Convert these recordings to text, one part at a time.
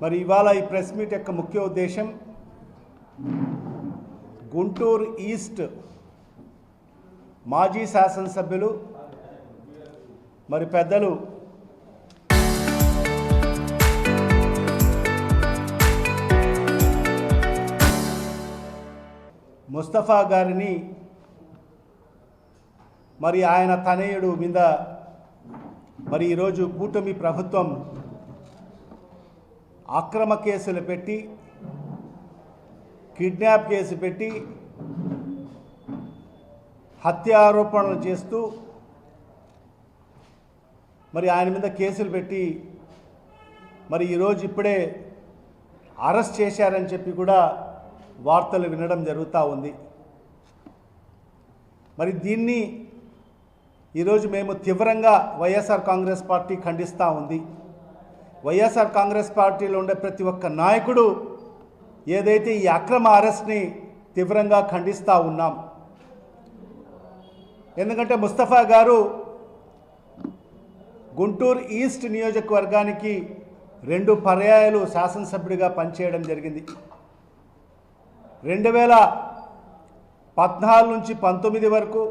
మరి ఇవాళ ఈ ప్రెస్ మీట్ యొక్క ముఖ్య ఉద్దేశం గుంటూరు ఈస్ట్ మాజీ శాసనసభ్యులు మరి పెద్దలు ముస్తఫా గారిని మరి ఆయన తనయుడు మీద మరి ఈరోజు కూటమి ప్రభుత్వం అక్రమ కేసులు పెట్టి కిడ్నాప్ కేసు పెట్టి హత్య ఆరోపణలు చేస్తూ మరి ఆయన మీద కేసులు పెట్టి మరి ఈరోజు ఇప్పుడే అరెస్ట్ చేశారని చెప్పి కూడా వార్తలు వినడం జరుగుతూ ఉంది. మరి దీన్ని ఈరోజు మేము తీవ్రంగా వైఎస్ఆర్ కాంగ్రెస్ పార్టీ ఖండిస్తూ ఉంది. వైఎస్ఆర్ కాంగ్రెస్ పార్టీలో ఉండే ప్రతి ఒక్క నాయకుడు ఏదైతే ఈ అక్రమ అరెస్ట్ని తీవ్రంగా ఖండిస్తూ ఉన్నాం. ఎందుకంటే ముస్తఫా గారు గుంటూరు ఈస్ట్ నియోజకవర్గానికి 2 పర్యాయాలు శాసనసభ్యుడిగా పనిచేయడం జరిగింది. 2014 నుంచి 19 వరకు,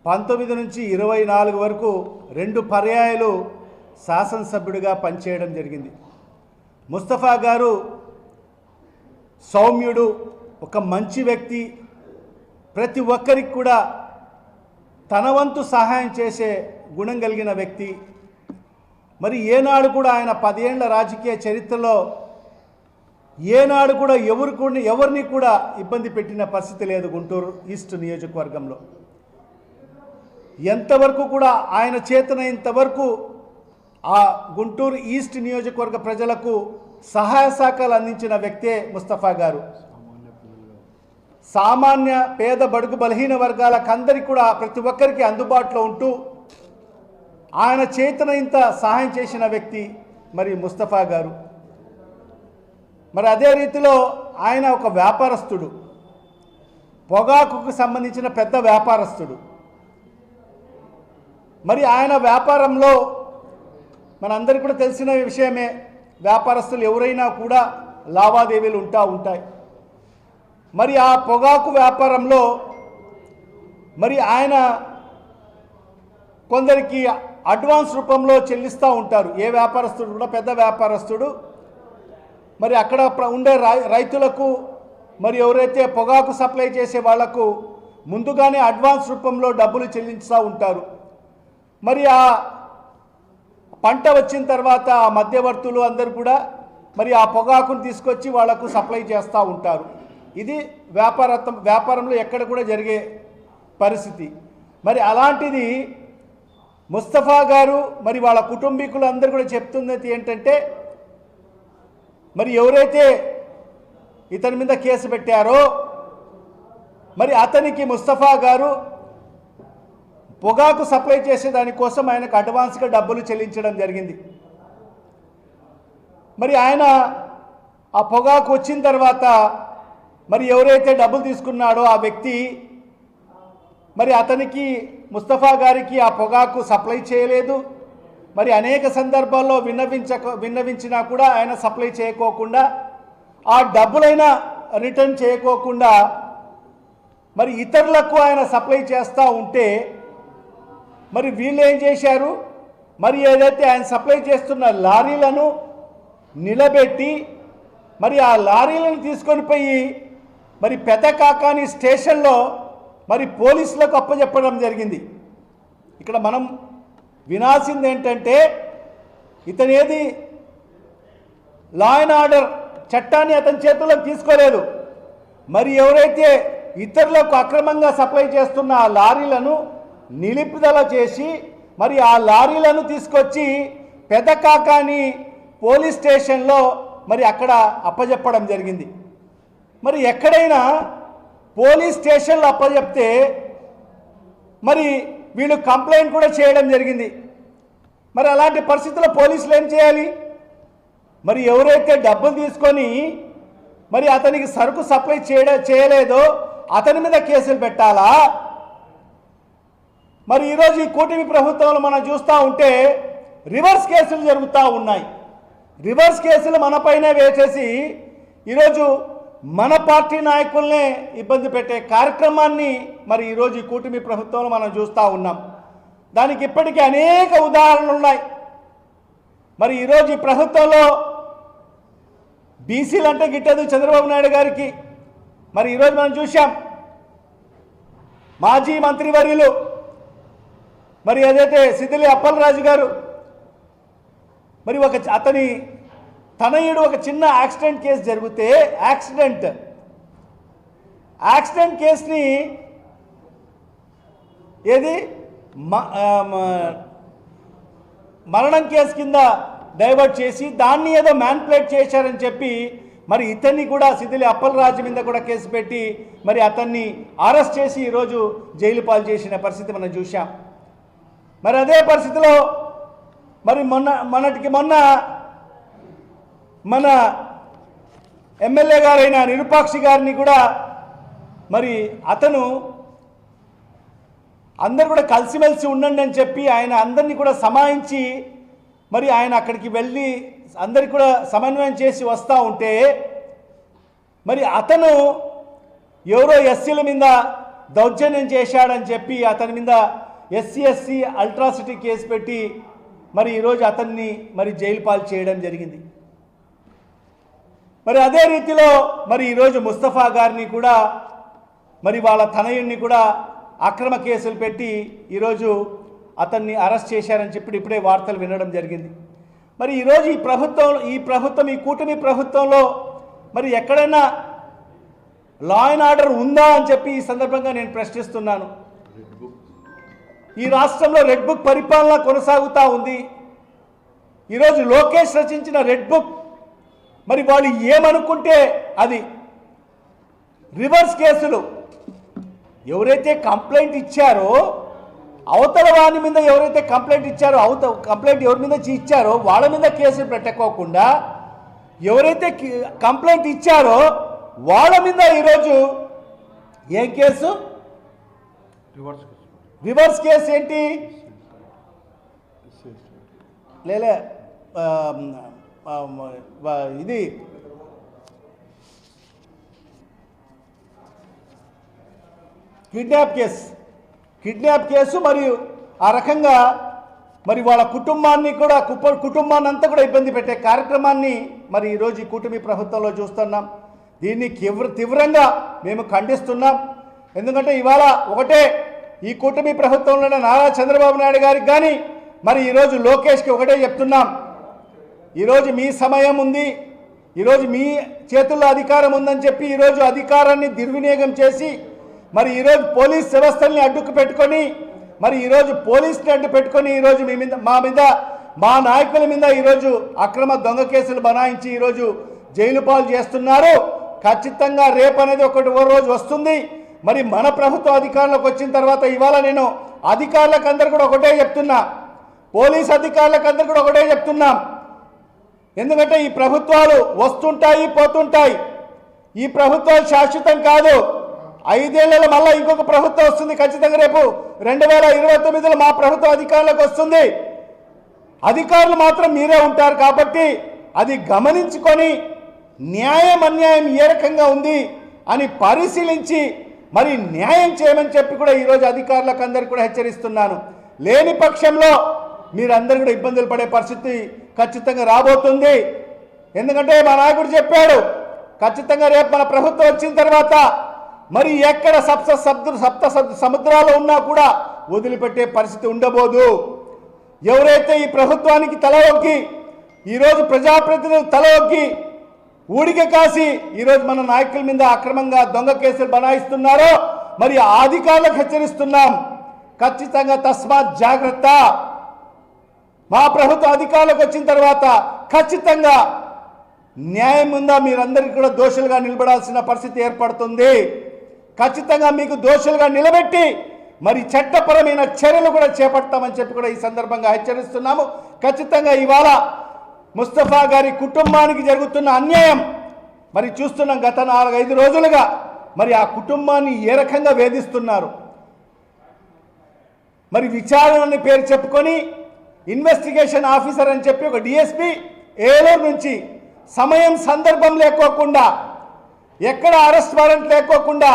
19 నుంచి 24 వరకు 2 పర్యాయాలు శాసనసభ్యుడిగా పనిచేయడం జరిగింది. ముస్తఫా గారు సౌమ్యుడు, ఒక మంచి వ్యక్తి, ప్రతి ఒక్కరికి కూడా తన వంతు సహాయం చేసే గుణం కలిగిన వ్యక్తి. మరి ఏనాడు కూడా ఆయన 10 ఏళ్ల రాజకీయ చరిత్రలో ఏనాడు కూడా ఎవరిని కూడా ఇబ్బంది పెట్టిన పరిస్థితి లేదు. గుంటూరు ఈస్ట్ నియోజకవర్గంలో ఎంతవరకు కూడా ఆయన చేతనైనంతవరకు ఆ గుంటూరు ఈస్ట్ నియోజకవర్గ ప్రజలకు సహాయ సహకారాలు అందించిన వ్యక్తే ముస్తఫా గారు. సామాన్య పేద బడుగు బలహీన వర్గాలకు అందరికీ కూడా ప్రతి ఒక్కరికి అందుబాటులో ఉంటూ ఆయన చేతనైనంత సహాయం చేసిన వ్యక్తి మరి ముస్తఫా గారు. మరి అదే రీతిలో ఆయన ఒక వ్యాపారస్తుడు, పొగాకుకు సంబంధించిన పెద్ద వ్యాపారస్తుడు. మరి ఆయన వ్యాపారంలో మనందరికీ కూడా తెలిసిన విషయమే, వ్యాపారస్తులు ఎవరైనా కూడా లావాదేవీలు ఉంటాయి. మరి ఆ పొగాకు వ్యాపారంలో మరి ఆయన కొందరికి అడ్వాన్స్ రూపంలో చెల్లిస్తూ ఉంటారు. ఏ వ్యాపారస్తుడు కూడా, పెద్ద వ్యాపారస్తుడు మరి అక్కడ ఉండే రైతులకు మరి ఎవరైతే పొగాకు సప్లై చేసే వాళ్లకు ముందుగానే అడ్వాన్స్ రూపంలో డబ్బులు చెల్లిస్తూ ఉంటారు. మరి ఆ పంట వచ్చిన తర్వాత ఆ మధ్యవర్తులు అందరూ కూడా మరి ఆ పొగాకును తీసుకొచ్చి వాళ్లకు సప్లై చేస్తూ ఉంటారు. ఇది వ్యాపారంలో ఎక్కడ కూడా జరిగే పరిస్థితి. మరి అలాంటిది ముస్తఫా గారు మరి వాళ్ళ కుటుంబీకులు అందరూ కూడా చెప్తున్నది ఏంటంటే, మరి ఎవరైతే ఇతని మీద కేసు పెట్టారో మరి అతనికి ముస్తఫా గారు పొగాకు సప్లై చేసే దానికోసం ఆయనకు అడ్వాన్స్గా డబ్బులు చెల్లించడం జరిగింది. మరి ఆయన ఆ పొగాకు వచ్చిన తర్వాత మరి ఎవరైతే డబ్బులు తీసుకున్నాడో ఆ వ్యక్తి మరి అతనికి ముస్తఫా గారికి ఆ పొగాకు సప్లై చేయలేదు. మరి అనేక సందర్భాల్లో విన్నవించినా కూడా ఆయన సప్లై చేయకోకుండా, ఆ డబ్బులైనా రిటర్న్ చేయకోకుండా మరి ఇతరులకు ఆయన సప్లై చేస్తూ ఉంటే మరి వీళ్ళు ఏం చేశారు, మరి ఏదైతే ఆయన సప్లై చేస్తున్న లారీలను నిలబెట్టి మరి ఆ లారీలను తీసుకొని పోయి మరి పెదకాకాని స్టేషన్లో మరి పోలీసులకు అప్పచెప్పడం జరిగింది. ఇక్కడ మనం వినాల్సింది ఏంటంటే, ఇతనేది లా అండ్ ఆర్డర్ చట్టాన్ని అతని చేతుల్లోకి తీసుకోలేదు. మరి ఎవరైతే ఇతరులకు అక్రమంగా సప్లై చేస్తున్న ఆ లారీలను నిలుపుదల చేసి మరి ఆ లారీలను తీసుకొచ్చి పెదకాకాని పోలీస్ స్టేషన్లో మరి అక్కడ అప్పచెప్పడం జరిగింది. మరి ఎక్కడైనా పోలీస్ స్టేషన్లో అప్పచెప్తే మరి వీళ్ళు కంప్లైంట్ కూడా చేయడం జరిగింది. మరి అలాంటి పరిస్థితుల్లో పోలీసులు ఏం చేయాలి? మరి ఎవరైతే డబ్బులు తీసుకొని మరి అతనికి సరుకు సప్లై చేయలేదో అతని మీద కేసులు పెట్టాలా? మరి ఈరోజు ఈ కూటమి ప్రభుత్వంలో మనం చూస్తూ ఉంటే రివర్స్ కేసులు జరుగుతూ ఉన్నాయి. రివర్స్ కేసులు మనపైనే వేసేసి ఈరోజు మన పార్టీ నాయకుల్నే ఇబ్బంది పెట్టే కార్యక్రమాన్ని మరి ఈరోజు ఈ కూటమి ప్రభుత్వంలో మనం చూస్తూ ఉన్నాం. దానికి ఇప్పటికీ అనేక ఉదాహరణలు ఉన్నాయి. మరి ఈరోజు ఈ ప్రభుత్వంలో బీసీలు అంటే గిట్టదు చంద్రబాబు నాయుడు గారికి. మరి ఈరోజు మనం చూసాం మాజీ మంత్రివర్యులు మరి ఏదైతే సిద్దిలి అప్పలరాజు గారు మరి అతని తనయుడు ఒక చిన్న యాక్సిడెంట్ కేసు జరిగితే యాక్సిడెంట్ కేసుని ఏది మరణం కేసు కింద డైవర్ట్ చేసి దాన్ని ఏదో మ్యాన్పులేట్ చేశారని చెప్పి మరి ఇతన్ని కూడా సిద్దిలి అప్పలరాజు మీద కూడా కేసు పెట్టి మరి అతన్ని అరెస్ట్ చేసి ఈరోజు జైలు పాలు చేసిన పరిస్థితి మనం చూసాం. మరి అదే పరిస్థితిలో మరి మొన్న మన ఎమ్మెల్యే గారైన నిరుపాక్షి గారిని కూడా మరి అతను అందరు కూడా కలిసిమెలిసి ఉండండి అని చెప్పి ఆయన అందరినీ కూడా సమాయించి మరి ఆయన అక్కడికి వెళ్ళి అందరికి కూడా సమన్వయం చేసి వస్తూ ఉంటే మరి అతను ఎవరో ఎస్సీల మీద దౌర్జన్యం చేశాడని చెప్పి అతని మీద ఎస్సీ అల్ట్రాసిటీ కేసు పెట్టి మరి ఈరోజు అతన్ని మరి జైలు పాలు చేయడం జరిగింది. మరి అదే రీతిలో మరి ఈరోజు ముస్తఫా గారిని కూడా మరి వాళ్ళ తనయుడిని కూడా అక్రమ కేసులు పెట్టి ఈరోజు అతన్ని అరెస్ట్ చేశారని చెప్పి ఇప్పుడే వార్తలు వినడం జరిగింది. మరి ఈరోజు ఈ కూటమి ప్రభుత్వంలో మరి ఎక్కడైనా లా అండ్ ఆర్డర్ ఉందా అని చెప్పి ఈ సందర్భంగా నేను ప్రశ్నిస్తున్నాను. ఈ రాష్ట్రంలో రెడ్ బుక్ పరిపాలన కొనసాగుతూ ఉంది. ఈరోజు లోకేష్ రచించిన రెడ్ బుక్ మరి వాళ్ళు ఏమనుకుంటే అది రివర్స్ కేసులు ఎవరైతే కంప్లైంట్ ఇచ్చారో అవతల వారి మీద ఎవరైతే కంప్లైంట్ ఇచ్చారో కంప్లైంట్ ఎవరి మీద ఇచ్చారో వాళ్ళ మీద కేసులు పెట్టకోకుండా ఎవరైతే కంప్లైంట్ ఇచ్చారో వాళ్ళ మీద ఈరోజు ఏం కేసు రివర్స్ కేసు ఏంటి లేలే ఇది కిడ్నాప్ కేసు మరియు ఆ రకంగా మరి వాళ్ళ కుటుంబాన్ని అంతా కూడా ఇబ్బంది పెట్టే కార్యక్రమాన్ని మరి ఈరోజు ఈ కూటమి ప్రభుత్వంలో చూస్తున్నాం. దీన్ని తీవ్రంగా మేము ఖండిస్తున్నాం. ఎందుకంటే ఇవాళ ఒకటే ఈ కూటమి ప్రభుత్వంలోనే నారా చంద్రబాబు నాయుడు గారికి కానీ మరి ఈరోజు లోకేష్కి ఒకటే చెప్తున్నాం. ఈరోజు మీ సమయం ఉంది, ఈరోజు మీ చేతుల్లో అధికారం ఉందని చెప్పి ఈరోజు అధికారాన్ని దుర్వినియోగం చేసి మరి ఈరోజు పోలీస్ వ్యవస్థల్ని అడ్డుకు పెట్టుకొని మరి ఈరోజు పోలీసుని అడ్డు పెట్టుకొని ఈరోజు మా నాయకుల మీద ఈరోజు అక్రమ దొంగ కేసులు బనాయించి ఈరోజు జైలు పాలు చేస్తున్నారు. ఖచ్చితంగా రేపు అనేది ఓ రోజు వస్తుంది. మరి మన ప్రభుత్వ అధికారంలోకి వచ్చిన తర్వాత ఇవాళ నేను అధికారులకు అందరు కూడా ఒకటే చెప్తున్నా, పోలీస్ అధికారులకు అందరు కూడా ఒకటే చెప్తున్నాం. ఎందుకంటే ఈ ప్రభుత్వాలు వస్తుంటాయి పోతుంటాయి. ఈ ప్రభుత్వాలు శాశ్వతం కాదు. 5 ఏళ్లలో మళ్ళీ ఇంకొక ప్రభుత్వం వస్తుంది. ఖచ్చితంగా రేపు 2029లో మా ప్రభుత్వం అధికారంలోకి వస్తుంది. అధికారులు మాత్రం మీరే ఉంటారు. కాబట్టి అది గమనించుకొని న్యాయం అన్యాయం ఏ రకంగా ఉంది అని పరిశీలించి మరి న్యాయం చేయమని చెప్పి కూడా ఈరోజు అధికారులకు అందరికీ కూడా హెచ్చరిస్తున్నాను. లేని పక్షంలో మీరందరూ కూడా ఇబ్బందులు పడే పరిస్థితి ఖచ్చితంగా రాబోతుంది. ఎందుకంటే మా నాయకుడు చెప్పాడు, ఖచ్చితంగా రేపు మన ప్రభుత్వం వచ్చిన తర్వాత మరి ఎక్కడ సప్త సముద్రాలు ఉన్నా కూడా వదిలిపెట్టే పరిస్థితి ఉండబోదు. ఎవరైతే ఈ ప్రభుత్వానికి తల ఒగ్గి ఈరోజు ప్రజాప్రతినిధులు తల ఒగ్గి ఊడిక కాసి ఈరోజు మన నాయకుల మీద అక్రమంగా దొంగ కేసులు బనాయిస్తున్నారో మరి ఆ అధికారులకు హెచ్చరిస్తున్నాం. ఖచ్చితంగా తస్మాత్ జాగ్రత్త. మా ప్రభుత్వ అధికారులకు వచ్చిన తర్వాత ఖచ్చితంగా న్యాయం ఉందా మీరందరికీ కూడా దోషులుగా నిలబడాల్సిన పరిస్థితి ఏర్పడుతుంది. ఖచ్చితంగా మీకు దోషులుగా నిలబెట్టి మరి చట్టపరమైన చర్యలు కూడా చేపడతామని చెప్పి కూడా ఈ సందర్భంగా హెచ్చరిస్తున్నాము. ఖచ్చితంగా ఇవాళ ముస్తఫా గారి కుటుంబానికి జరుగుతున్న అన్యాయం మరి చూస్తున్నాం. గత 4-5 రోజులుగా మరి ఆ కుటుంబాన్ని ఏ రకంగా వేధిస్తున్నారు. మరి విచారణని పేరు చెప్పుకొని ఇన్వెస్టిగేషన్ ఆఫీసర్ అని చెప్పి ఒక డిఎస్పీ ఏలూరు నుంచి సమయం సందర్భం లేకోకుండా, ఎక్కడ అరెస్ట్ వారెంట్ లేకోకుండా,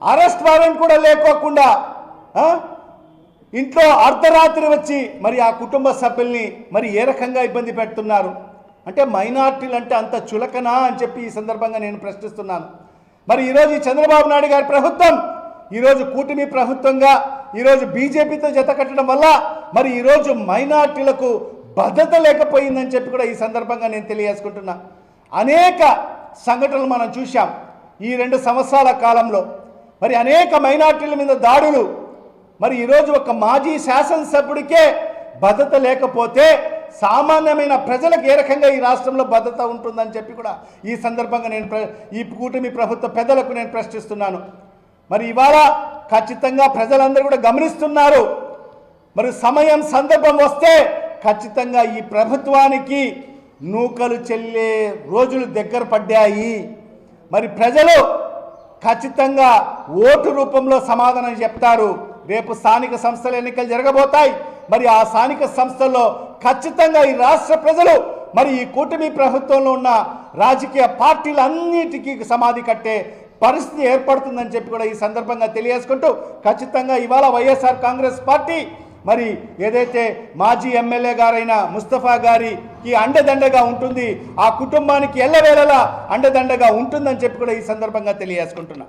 అరెస్ట్ వారెంట్ కూడా లేకోకుండా ఇంట్లో అర్ధరాత్రి వచ్చి మరి ఆ కుటుంబ సభ్యుల్ని మరి ఏ రకంగా ఇబ్బంది పెడుతున్నారు అంటే మైనార్టీలు అంటే అంత చులకనా అని చెప్పి ఈ సందర్భంగా నేను ప్రశ్నిస్తున్నాను. మరి ఈరోజు ఈ చంద్రబాబు నాయుడు గారి ప్రభుత్వం ఈరోజు కూటమి ప్రభుత్వంగా ఈరోజు బీజేపీతో జత కట్టడం వల్ల మరి ఈరోజు మైనార్టీలకు భద్రత లేకపోయిందని చెప్పి కూడా ఈ సందర్భంగా నేను తెలియజేసుకుంటున్నా. అనేక సంఘటనలు మనం చూశాం ఈ 2 సంవత్సరాల కాలంలో. మరి అనేక మైనార్టీల మీద దాడులు. మరి ఈరోజు ఒక మాజీ శాసనసభ్యుడికే భద్రత లేకపోతే సామాన్యమైన ప్రజలకు ఏ రకంగా ఈ రాష్ట్రంలో భద్రత ఉంటుందని చెప్పి కూడా ఈ సందర్భంగా నేను ఈ కూటమి ప్రభుత్వ పెద్దలకు నేను ప్రశ్నిస్తున్నాను. మరి ఇవాళ ఖచ్చితంగా ప్రజలందరూ కూడా గమనిస్తున్నారు. మరి సమయం సందర్భం వస్తే ఖచ్చితంగా ఈ ప్రభుత్వానికి నూకలు చెల్లే రోజులు దగ్గర పడ్డాయి. మరి ప్రజలు ఖచ్చితంగా ఓటు రూపంలో సమాధానం చెప్తారు. రేపు స్థానిక సంస్థల ఎన్నికలు జరగబోతాయి. మరి ఆ స్థానిక సంస్థల్లో ఖచ్చితంగా ఈ రాష్ట్ర ప్రజలు మరి ఈ కూటమి ప్రభుత్వంలో ఉన్న రాజకీయ పార్టీలన్నిటికీ సమాధి కట్టే పరిస్థితి ఏర్పడుతుందని చెప్పి కూడా ఈ సందర్భంగా తెలియజేసుకుంటూ ఖచ్చితంగా ఇవాళ వైఎస్ఆర్ కాంగ్రెస్ పార్టీ మరి ఏదైతే మాజీ ఎమ్మెల్యే గారైన ముస్తఫా గారికి అండదండగా ఉంటుంది, ఆ కుటుంబానికి ఎల్లవేళలా అండదండగా ఉంటుందని చెప్పి కూడా ఈ సందర్భంగా తెలియజేసుకుంటున్నా.